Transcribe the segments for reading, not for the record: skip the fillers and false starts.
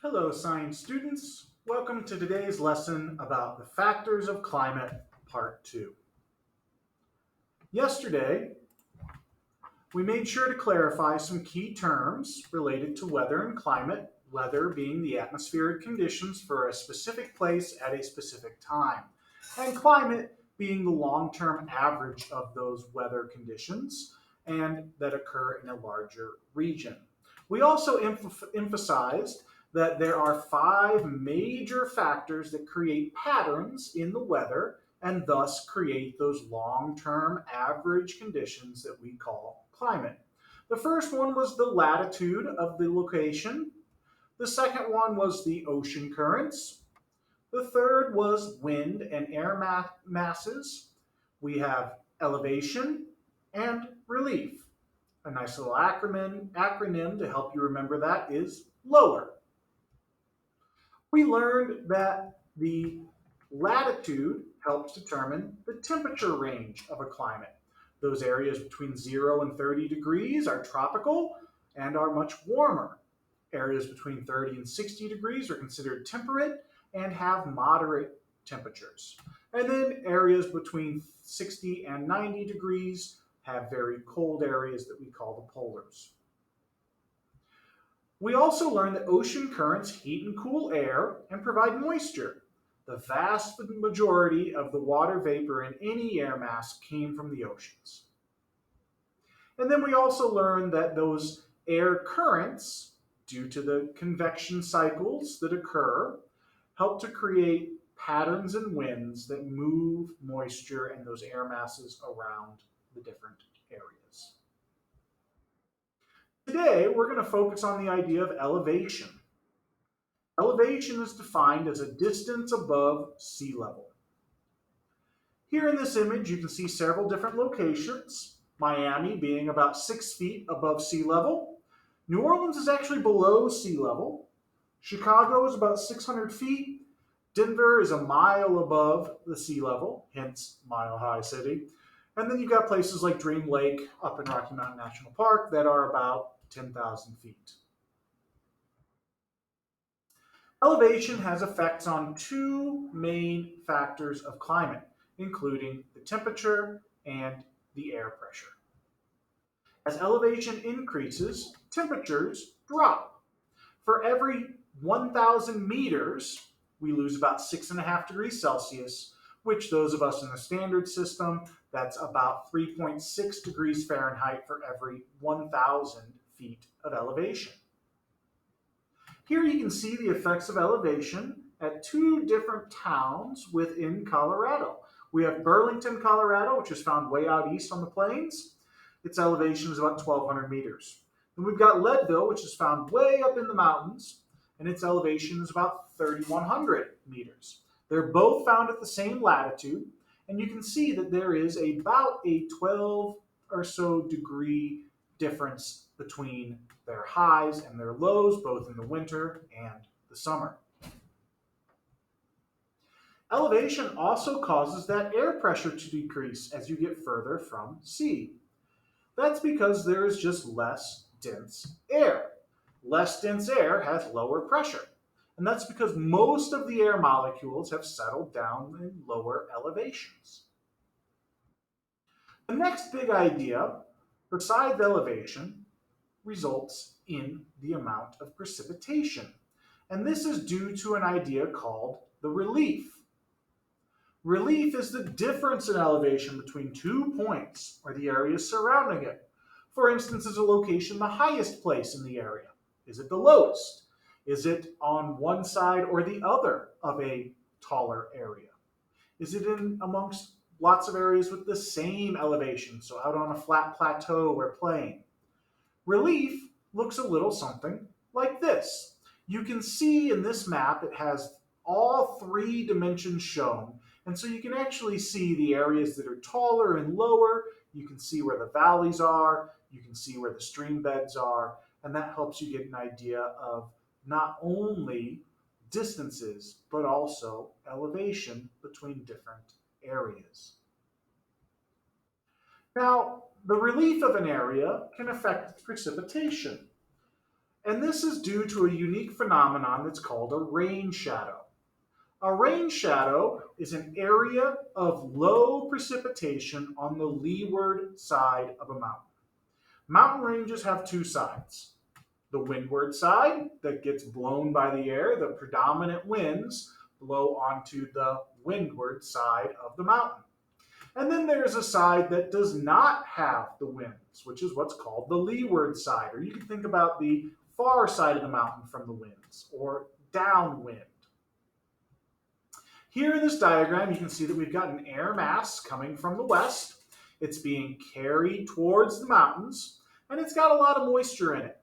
Hello, science students. Welcome to today's lesson about the factors of climate, part 2. Yesterday, we made sure to clarify some key terms related to weather and climate, weather being the atmospheric conditions for a specific place at a specific time, and climate being the long-term average of those weather conditions and that occur in a larger region. We also emphasized that there are 5 major factors that create patterns in the weather and thus create those long-term average conditions that we call climate. The first one was the latitude of the location. The second one was the ocean currents. The third was wind and air masses. We have elevation and relief. A nice little acronym to help you remember that is LOWER. We learned that the latitude helps determine the temperature range of a climate. Those areas between 0 and 30 degrees are tropical and are much warmer. Areas between 30 and 60 degrees are considered temperate and have moderate temperatures. And then areas between 60 and 90 degrees have very cold areas that we call the polars. We also learned that ocean currents heat and cool air and provide moisture. The vast majority of the water vapor in any air mass came from the oceans. And then we also learned that those air currents, due to the convection cycles that occur, help to create patterns and winds that move moisture and those air masses around the different areas. Today, we're going to focus on the idea of elevation. Elevation is defined as a distance above sea level. Here in this image, you can see several different locations. Miami being about 6 feet above sea level. New Orleans is actually below sea level. Chicago is about 600 feet. Denver is a mile above the sea level, hence Mile High City. And then you've got places like Dream Lake up in Rocky Mountain National Park that are about 10,000 feet. Elevation has effects on 2 main factors of climate, including the temperature and the air pressure. As elevation increases, temperatures drop. For every 1,000 meters, we lose about 6.5 degrees Celsius, which those of us in the standard system, that's about 3.6 degrees Fahrenheit for every 1,000 feet of elevation. Here you can see the effects of elevation at 2 different towns within Colorado. We have Burlington, Colorado, which is found way out east on the plains. Its elevation is about 1,200 meters. Then we've got Leadville, which is found way up in the mountains, and its elevation is about 3,100 meters. They're both found at the same latitude, and you can see that there is about a 12 or so degree difference between their highs and their lows, both in the winter and the summer. Elevation also causes that air pressure to decrease as you get further from sea. That's because there is just less dense air. Less dense air has lower pressure. And that's because most of the air molecules have settled down in lower elevations. The next big idea, besides elevation, results in the amount of precipitation. And this is due to an idea called the relief. Relief is the difference in elevation between 2 points or the areas surrounding it. For instance, is a location the highest place in the area? Is it the lowest? Is it on one side or the other of a taller area? Is it in amongst lots of areas with the same elevation, so out on a flat plateau or plain? Relief looks a little something like this. You can see in this map it has all 3 dimensions shown, and so you can actually see the areas that are taller and lower. You can see where the valleys are, you can see where the stream beds are, and that helps you get an idea of not only distances, but also elevation between different areas. Now, the relief of an area can affect its precipitation. And this is due to a unique phenomenon that's called a rain shadow. A rain shadow is an area of low precipitation on the leeward side of a mountain. Mountain ranges have two sides. The windward side that gets blown by the air, the predominant winds blow onto the windward side of the mountain. And then there's a side that does not have the winds, which is what's called the leeward side. Or you can think about the far side of the mountain from the winds, or downwind. Here in this diagram, you can see that we've got an air mass coming from the west. It's being carried towards the mountains, and it's got a lot of moisture in it.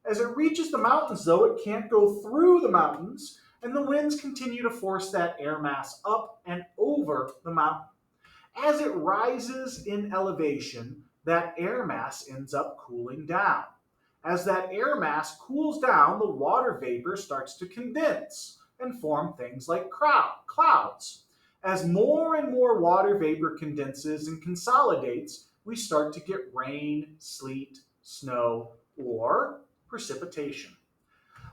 As it reaches the mountains, though, it can't go through the mountains, and the winds continue to force that air mass up and over the mountain. As it rises in elevation, that air mass ends up cooling down. As that air mass cools down, the water vapor starts to condense and form things like clouds. As more and more water vapor condenses and consolidates, we start to get rain, sleet, snow, or precipitation.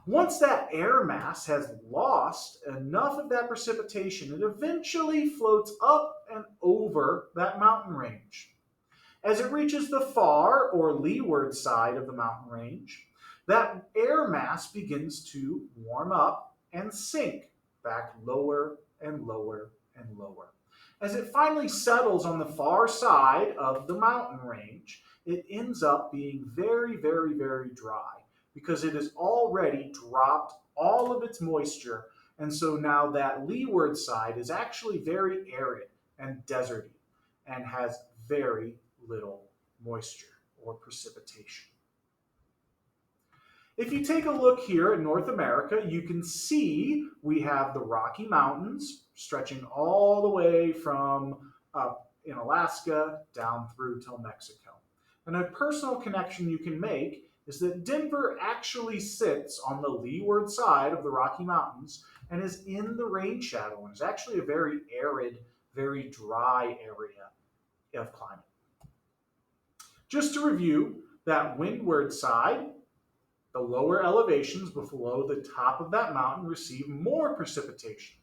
Once that air mass has lost enough of that precipitation, it eventually floats up and over that mountain range. As it reaches the far or leeward side of the mountain range, that air mass begins to warm up and sink back lower and lower and lower. As it finally settles on the far side of the mountain range, it ends up being very, very, very dry because it has already dropped all of its moisture. And so now that leeward side is actually very arid and deserty and has very little moisture or precipitation. If you take a look here at North America, you can see we have the Rocky Mountains stretching all the way from up in Alaska down through till Mexico. And a personal connection you can make is that Denver actually sits on the leeward side of the Rocky Mountains and is in the rain shadow and is actually a very arid, very dry area of climate. Just to review, that windward side, the lower elevations below the top of that mountain receive more precipitation.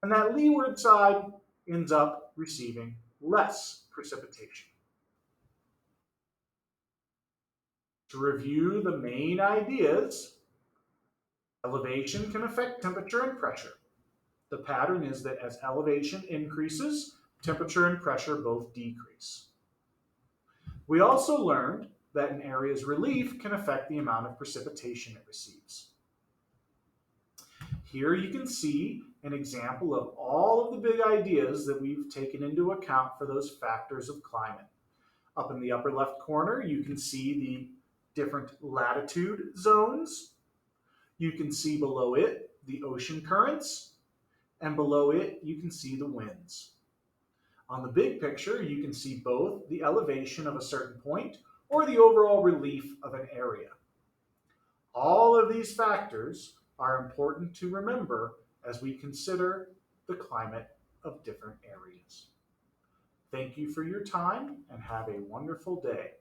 And that leeward side ends up receiving less precipitation. To review the main ideas, elevation can affect temperature and pressure. The pattern is that as elevation increases, temperature and pressure both decrease. We also learned that an area's relief can affect the amount of precipitation it receives. Here you can see an example of all of the big ideas that we've taken into account for those factors of climate. Up in the upper left corner, you can see the different latitude zones. You can see below it the ocean currents, and below it you can see the winds. On the big picture, you can see both the elevation of a certain point or the overall relief of an area. All of these factors are important to remember as we consider the climate of different areas. Thank you for your time and have a wonderful day.